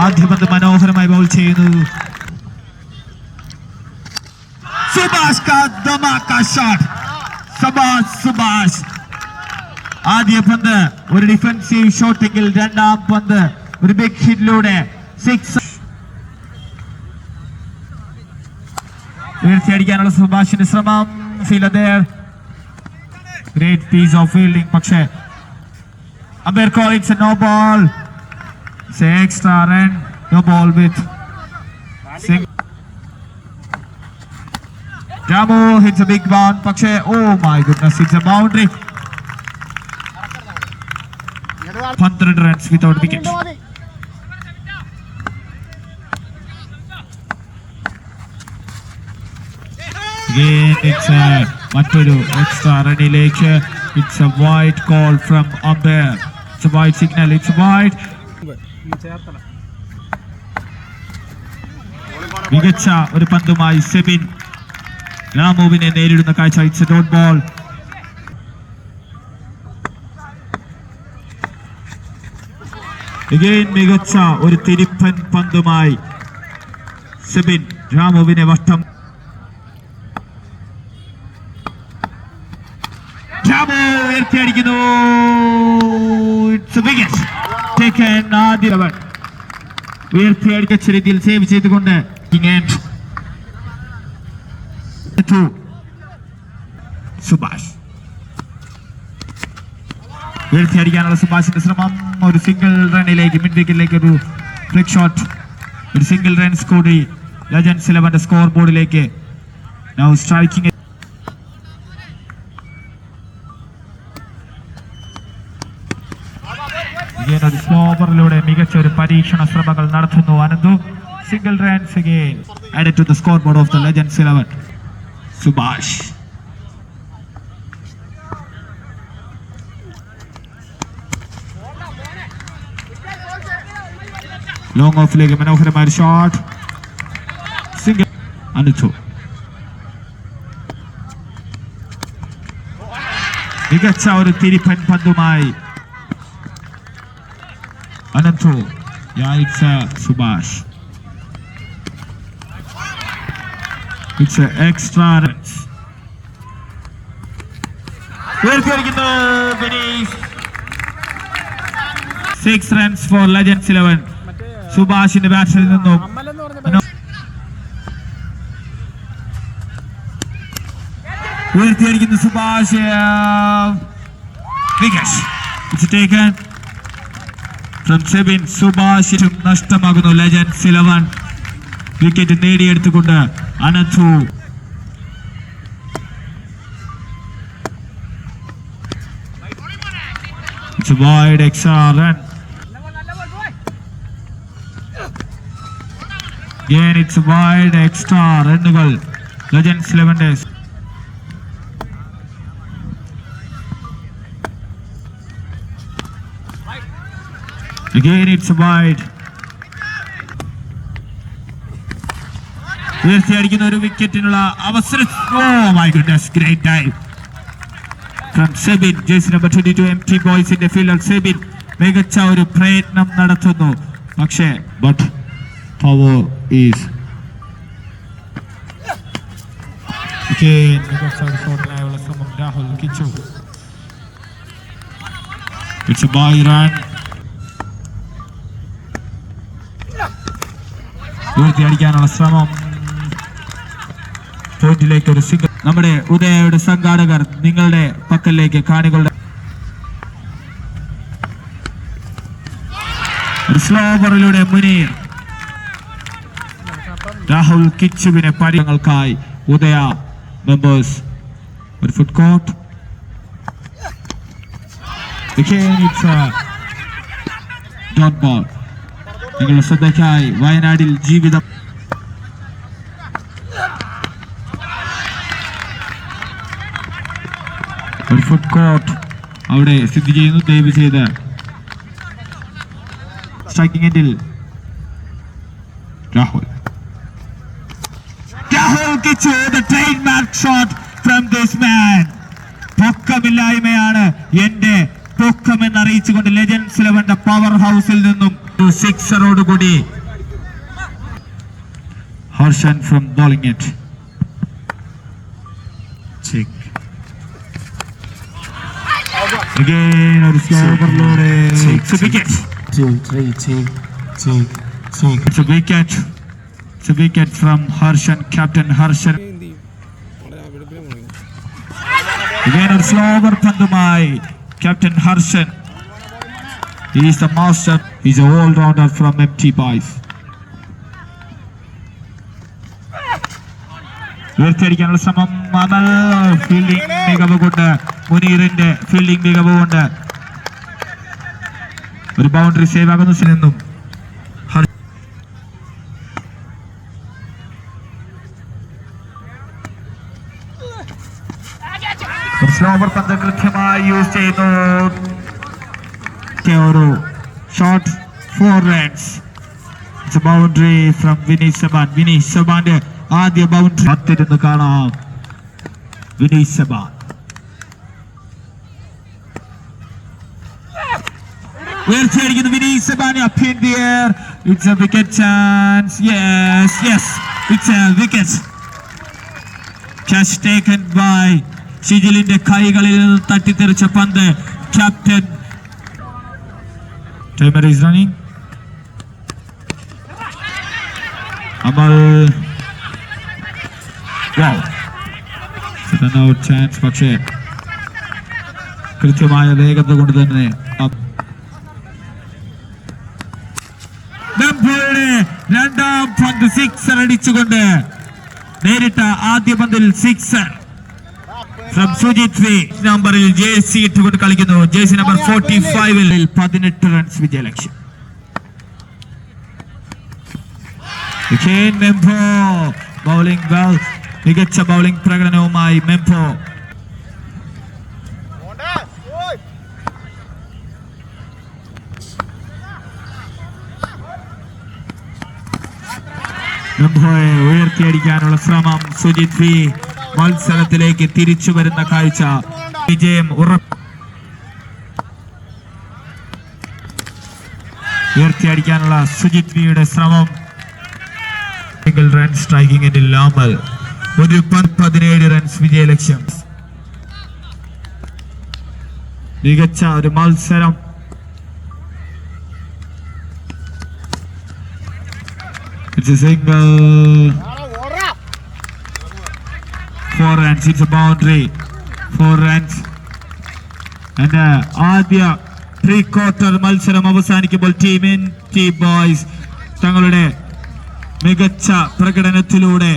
ആദ്യ പന്ത് മനോഹരമായി ബൗൾ ചെയ്യുന്നു. സുഭാഷ് കാ ധമാക ഷോട്ട്. സുഭാഷ് ആദ്യ പന്ത് ഒരു ഡിഫൻസീവ് ഷോട്ടെങ്കിൽ രണ്ടാം പന്ത് ഒരു ബിഗ് ഹിറ്റിലൂടെ 6 ഉയർത്തിയടിക്കാനുള്ള സുഭാഷിന്റെ ശ്രമം. Fielder there. Great piece of fielding. പക്ഷേ umpire call it's a no ball. It's an extra run. No ball with Ramu hits a big one. പക്ഷേ oh my goodness, it's a boundary. 12 runs without wicket. Again it's മറ്റൊരു extra റണ്ണിലേക്ക്. It's a wide call from umpire. It's a wide signal. It's wide. മികച്ച ഒരു പന്തുമായി സെബിൻ രാമുവിനെ നേരിടുന്ന കാഴ്ച. It's a dot ball. Again മികച്ച ഒരു തിരിപ്പൻ പന്തുമായി സെബിൻ രാമുവിനെ വട്ടം. രാമു ഉയർത്തിയടിക്കുന്നു. It's a wicket taken. ആദ്യ ഉയർത്തിയടിച്ച രീതിയിൽ സേവ് ചെയ്തുകൊണ്ട് സുഭാഷ് ഉയർത്തിയടിക്കാനുള്ള സുഭാഷിന്റെ ശ്രമം. ഒരു സിംഗിൾ റണ്ണിലേക്ക് മിഡ് വിക്കറ്റിലേക്ക് ഒരു ഫ്ലിക് ഷോട്ട്. ഒരു സിംഗിൾ റൺസ് കൂടി ലെജൻഡ്സ് 11 സ്കോർ ബോർഡിലേക്ക്. Now striking. ഒരു സ്ലോവറിലൂടെ മികച്ച ഒരു പരീക്ഷണ ശ്രമങ്ങൾ നടത്തുന്നു Ananthu. Single runs again added to the scoreboard of the Legends 11. Subhash long ഓഫിലേക്ക് മനോഹരമായ ഷോട്ട്. സിംഗിൾ അനന്തു. മികച്ച ഒരു തിരിപ്പൻ പന്തുമായി Anantu. Yeah, it's Subhash. It's an extra runs. Where's Beneath 6 runs for Legends 11. Subhash in the battle. Where's the Subhash? Wicket. It's taken. From Sebin. Subhash നഷ്ടമാകുന്നു. Legends 11 wicket നേടിയെടുത്തുകൊണ്ട് Ananthu. It's a wide extra run. Again it's a wide extra റണ്ണുകൾ legends 11. Again it's wide. ഉയർത്തിയടിക്കുന്ന ഒരു വിക്കറ്റിനുള്ള അവസരം. Oh my goodness, great dive from Sebin. Jersey number 22 MT Boys in the fielder Sebin മികച്ച ഒരു പ്രയത്നം നടത്തുന്നു. പക്ഷേ but power is again മികച്ച ഒരു ഷോട്ടിനായുള്ള ശ്രമം Rahul Kichu. It's a bye run. ഉയർത്തിയടിക്കാനുള്ള ശ്രമം. പോയിന്റിലേക്ക് ഒരു സിംഗിൾ. നമ്മുടെ ഉദയയുടെ സംഘാടകർ നിങ്ങളുടെ പക്കലേക്ക് കാണികളുടെ ഒരു സ്ലോവറിലൂടെ മുനീർ രാഹുൽ കിച്ചുവിനെ പരിങ്ങൾക്കായി ഉദയ മെമ്പേഴ്സ് ഒരു ഫുഡ് കോർട്ട്. Dot ball. നിങ്ങളുടെ ശ്രദ്ധയ്ക്കായി വയനാടിൽ ജീവിതം. ഒരു ഫുഡ് കോർട്ട് അവിടെ സ്ഥിതി ചെയ്യുന്നു. ദയവ് ചെയ്ത് സ്ട്രൈക്കിംഗ് എൻഡിൽ Rahul Kichu. The trademark shot from this man. പൊക്കമില്ലായ്മയാണ് എന്റെ പൊക്കമെന്ന് അറിയിച്ചുകൊണ്ട് ലെജൻഡ്സ് 11 പവർ ഹൗസിൽ നിന്നും സിക്സറോടുകൂടി Harshan from bowling it. Again ഒരു സ്ലോവറിലൂടെ it's a wicket. 2, 3, take. It's a wicket. It's a wicket from Harshan, Captain Harshan. Again ഒരു slower പന്തുമായി Captain Harshan. He is the master. He is a all-rounder from MT Boys. ഉയർത്തിയടിക്കാനുള്ള ശ്രമം അമൽ. Fielding മികവ് കൊണ്ട് മുനീറിന്റെ fielding മികവ് കൊണ്ട് ഒരു boundary save ആകുന്നു. നിന്നും slower പന്ത് കൃത്യമായി യൂസ് ചെയ്യുന്നു. ഒരു shot 4 runs. It's a boundary from Vineet Saban. Vineet Sabanന്റെ ആദ്യ ബൗണ്ടറി പത്തിരുന്ന് കാണാം. വിനീത് സബാൻ ഉയർച്ചയടിക്കുന്നു. വിനീത് സബാൻ up in the air. It's a wicket chance. Yes, it's a wicket. Catch taken by ഷിജിലിന്റെ കൈകളിൽ നിന്ന് തട്ടിത്തെറിച്ച പന്ത് captain. Timer is running. Amal chance, പക്ഷേ കൃത്യമായ വേഗത കൊണ്ട് തന്നെ രണ്ടാം പന്ത് സിക്സർ അടിച്ചുകൊണ്ട് നേരിട്ട ആദ്യ പന്തിൽ സിക്സർ ഫ്രം സുജിത് വി. നമ്പറിൽ ജേഴ്സി ഇട്ടുകൊണ്ട് കളിക്കുന്നു. ജേഴ്സി നമ്പർ 45-ൽ 18 റൺസ് വിജയലക്ഷ്യം. മെംഫോ ബൗളിംഗ് വെൽ. മികച്ച ബൗളിംഗ് പ്രകടനവുമായി മെംഫോ. മെംഫോയെ ഉയർത്തിയടിക്കാനുള്ള ശ്രമം. സുജിത് വി മത്സരത്തിലേക്ക് തിരിച്ചു വരുന്ന കാഴ്ച. വിജയം ഉറപ്പ്. ഉയർത്തിയടിക്കാനുള്ള സുജിത് വിയുടെ ശ്രമം. റൺ സ്ട്രൈക്കിംഗ് എൻഡിൽ ലാമൽ. ഒരു 17 റൺസ് വിജയലക്ഷ്യം. മികച്ച ഒരു മത്സരം. It's a single. 4 runs. It's a boundary. 4 runs. And ആദ്യ 3/4 മത്സരം അവസാനിക്കുമ്പോൾ ടീം MT ബോയ്സ് തങ്ങളുടെ മികച്ച പ്രകടനത്തിലൂടെ